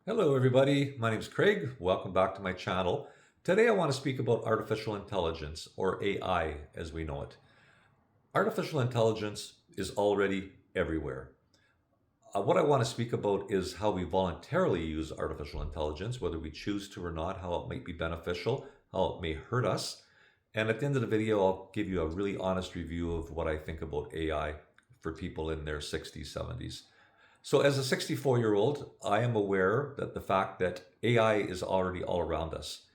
Hello, everybody. My name is Craig. Welcome back to my channel. Today, I want to speak about artificial intelligence, or AI as we know it. Artificial intelligence is already everywhere. What I want to speak about is how we voluntarily use artificial intelligence, whether we choose to or not, how it might be beneficial, how it may hurt us. And at the end of the video, I'll give you a really honest review of what I think about AI for people in their 60s, 70s. So, as a 64-year-old, I am aware that the fact that AI is already all around us.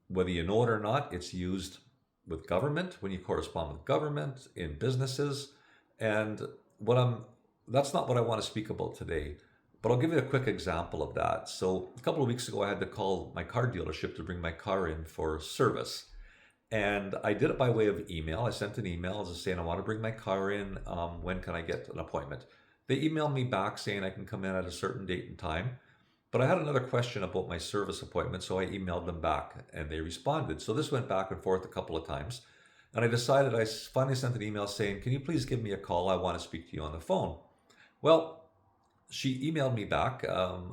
Whether you know it or not, it's used with government, when you correspond with government, in businesses. And what I'm that's not what I want to speak about today, but I'll give you a quick example of that. So, a couple of weeks ago, I had to call my car dealership to bring my car in for service. And I did it by way of email. I sent an email just saying, I want to bring my car in. When can I get an appointment? They emailed me back saying I can come in at a certain date and time. But I had another question about my service appointment, so I emailed them back and they responded. So this went back and forth a couple of times. And I finally sent an email saying, can you please give me a call? I want to speak to you on the phone. Well, she emailed me back,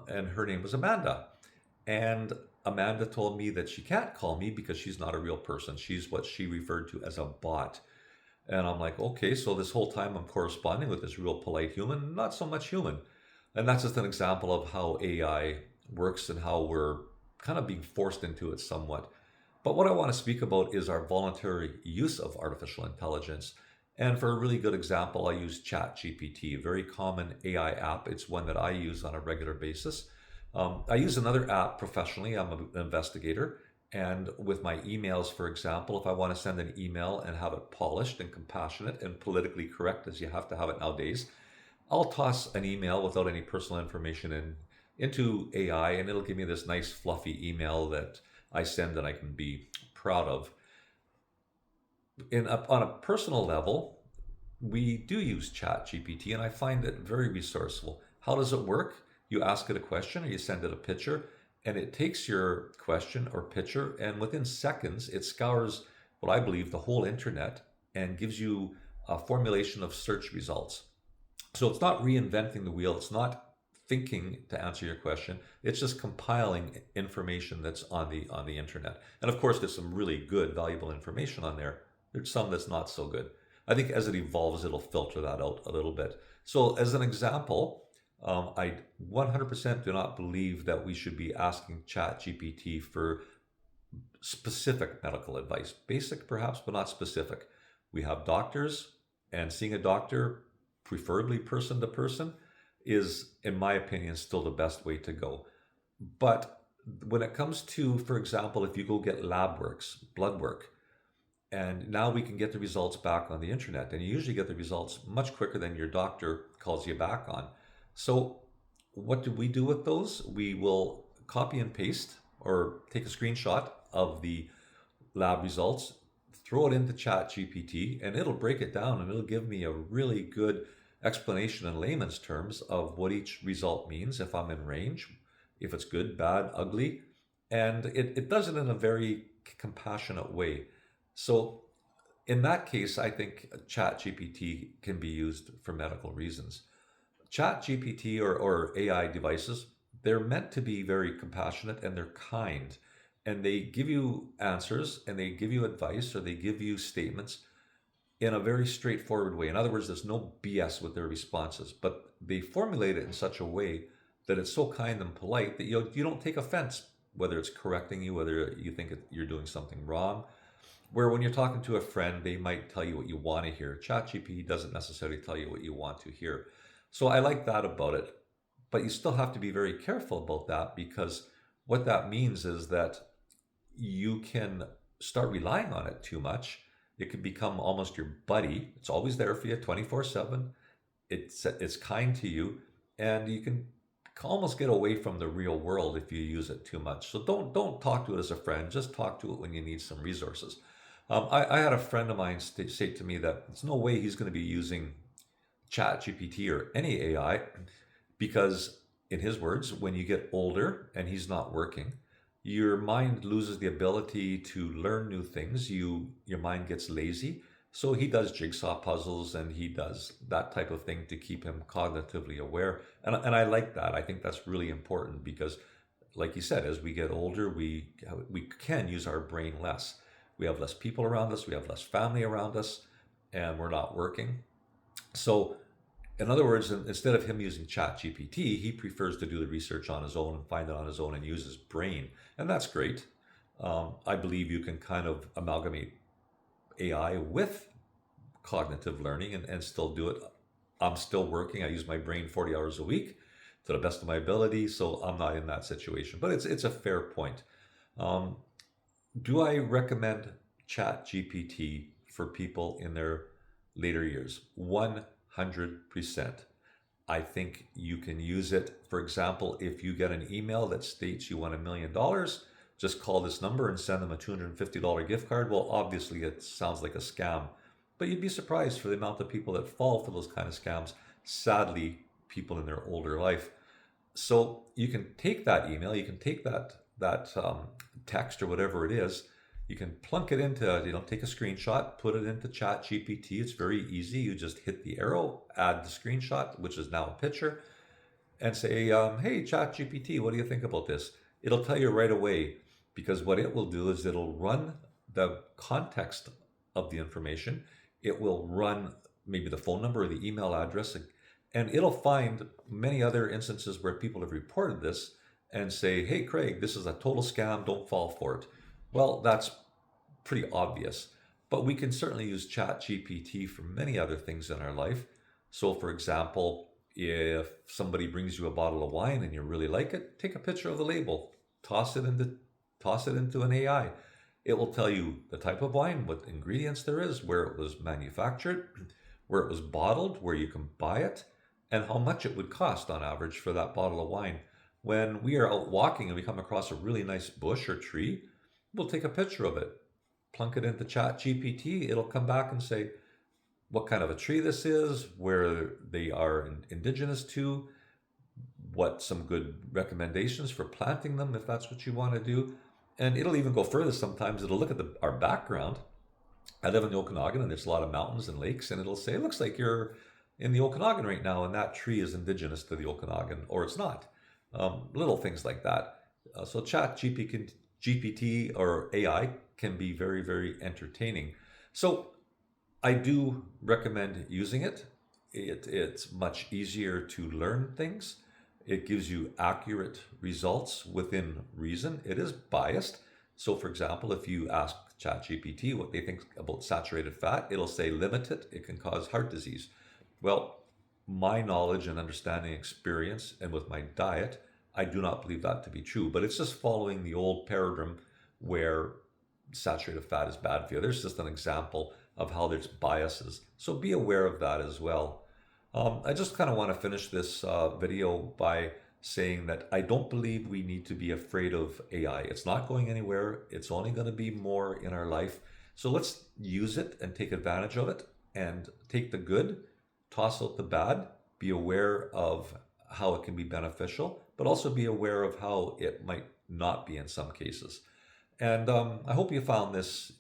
and her name was Amanda. And Amanda told me that she can't call me because she's not a real person. She's what she referred to as a bot. And I'm like, okay, so this whole time I'm corresponding with this real polite human, not so much human. And that's just an example of how AI works and how we're kind of being forced into it somewhat. But what I want to speak about is our voluntary use of artificial intelligence. And for a really good example, I use ChatGPT, a very common AI app. It's one that I use on a regular basis. I use another app professionally. I'm an investigator. And with my emails, for example, if I want to send an email and have it polished and compassionate and politically correct, as you have to have it nowadays, I'll toss an email without any personal information into AI, and it'll give me this nice fluffy email that I send and I can be proud of. On a personal level, we do use ChatGPT, and I find it very resourceful. How does it work? You ask it a question or you send it a picture, and it takes your question or picture, and within seconds, it scours what I believe the whole internet and gives you a formulation of search results. So it's not reinventing the wheel, it's not thinking to answer your question, it's just compiling information that's on the internet. And of course, there's some really good, valuable information on there. There's some that's not so good. I think as it evolves, it'll filter that out a little bit. So, as an example, I 100% do not believe that we should be asking ChatGPT for specific medical advice. Basic, perhaps, but not specific. We have doctors, and seeing a doctor, preferably person to person, is, in my opinion, still the best way to go. But when it comes to, for example, if you go get lab works, blood work, and now we can get the results back on the internet, and you usually get the results much quicker than your doctor calls you back on. So, what do we do with those? We will copy and paste or take a screenshot of the lab results, throw it into ChatGPT, and it'll break it down and it'll give me a really good explanation in layman's terms of what each result means, if I'm in range, if it's good, bad, ugly. And it does it in a very compassionate way. So, in that case, I think ChatGPT can be used for medical reasons. ChatGPT or AI devices, they're meant to be very compassionate and they're kind. And they give you answers and they give you advice or they give you statements in a very straightforward way. In other words, there's no BS with their responses, but they formulate it in such a way that it's so kind and polite that you don't take offense, whether it's correcting you, whether you think you're doing something wrong. Where when you're talking to a friend, they might tell you what you want to hear. ChatGPT doesn't necessarily tell you what you want to hear. So I like that about it. But you still have to be very careful about that because what that means is that you can start relying on it too much. It can become almost your buddy. It's always there for you 24/7. It's kind to you, and you can almost get away from the real world if you use it too much. So don't talk to it as a friend. Just talk to it when you need some resources. I had a friend of mine say to me that there's no way he's going to be using ChatGPT or any AI because, in his words, when you get older and he's not working, your mind loses the ability to learn new things. Your mind gets lazy. So he does jigsaw puzzles and he does that type of thing to keep him cognitively aware. And I like that. I think that's really important because, like you said, as we get older, we can use our brain less. We have less people around us, we have less family around us, and we're not working. So, in other words, instead of him using ChatGPT, he prefers to do the research on his own and find it on his own and use his brain. And that's great. I believe you can kind of amalgamate AI with cognitive learning and still do it. I'm still working. I use my brain 40 hours a week to the best of my ability, so I'm not in that situation. But it's a fair point. Um, do I recommend ChatGPT for people in their later years? 100%. I think you can use it. For example, if you get an email that states you won $1 million, just call this number and send them a $250 gift card. Well, obviously, it sounds like a scam, but you'd be surprised for the amount of people that fall for those kind of scams. Sadly, people in their older life. So you can take that email, you can take that text or whatever it is, you can plunk it into, take a screenshot, put it into Chat GPT. It's very easy. You just hit the arrow, add the screenshot, which is now a picture, and say, hey, Chat GPT, what do you think about this? It'll tell you right away, because what it will do is it'll run the context of the information. It will run maybe the phone number or the email address, and it'll find many other instances where people have reported this and say, hey, Craig, this is a total scam. Don't fall for it. Well, that's pretty obvious, but we can certainly use ChatGPT for many other things in our life. So, for example, if somebody brings you a bottle of wine and you really like it, take a picture of the label, toss it into an AI. It will tell you the type of wine, what ingredients there is, where it was manufactured, where it was bottled, where you can buy it, and how much it would cost on average for that bottle of wine. When we are out walking and we come across a really nice bush or tree, we'll take a picture of it, plunk it into Chat GPT. It'll come back and say what kind of a tree this is, where they are indigenous to, what some good recommendations for planting them if that's what you want to do. And it'll even go further sometimes. It'll look at our background. I live in the Okanagan and there's a lot of mountains and lakes, and it'll say, it looks like you're in the Okanagan right now and that tree is indigenous to the Okanagan, or it's not. Little things like that. So Chat GPT or AI can be very, very entertaining. So I do recommend using it. It's much easier to learn things. It gives you accurate results within reason. It is biased. So for example, if you ask ChatGPT what they think about saturated fat, it'll say limit it. It can cause heart disease. Well, my knowledge and understanding experience and with my diet, I do not believe that to be true, but it's just following the old paradigm where saturated fat is bad for you. There's just an example of how there's biases. So be aware of that as well. I just kind of want to finish this video by saying that I don't believe we need to be afraid of AI. It's not going anywhere. It's only going to be more in our life. So let's use it and take advantage of it and take the good, toss out the bad, be aware of how it can be beneficial, but also be aware of how it might not be in some cases. And I hope you found this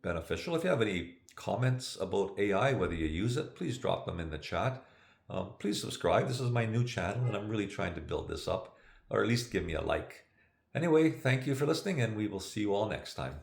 beneficial. If you have any comments about AI, whether you use it, please drop them in the chat. Please subscribe. This is my new channel and I'm really trying to build this up, or at least give me a like. Anyway, thank you for listening and we will see you all next time.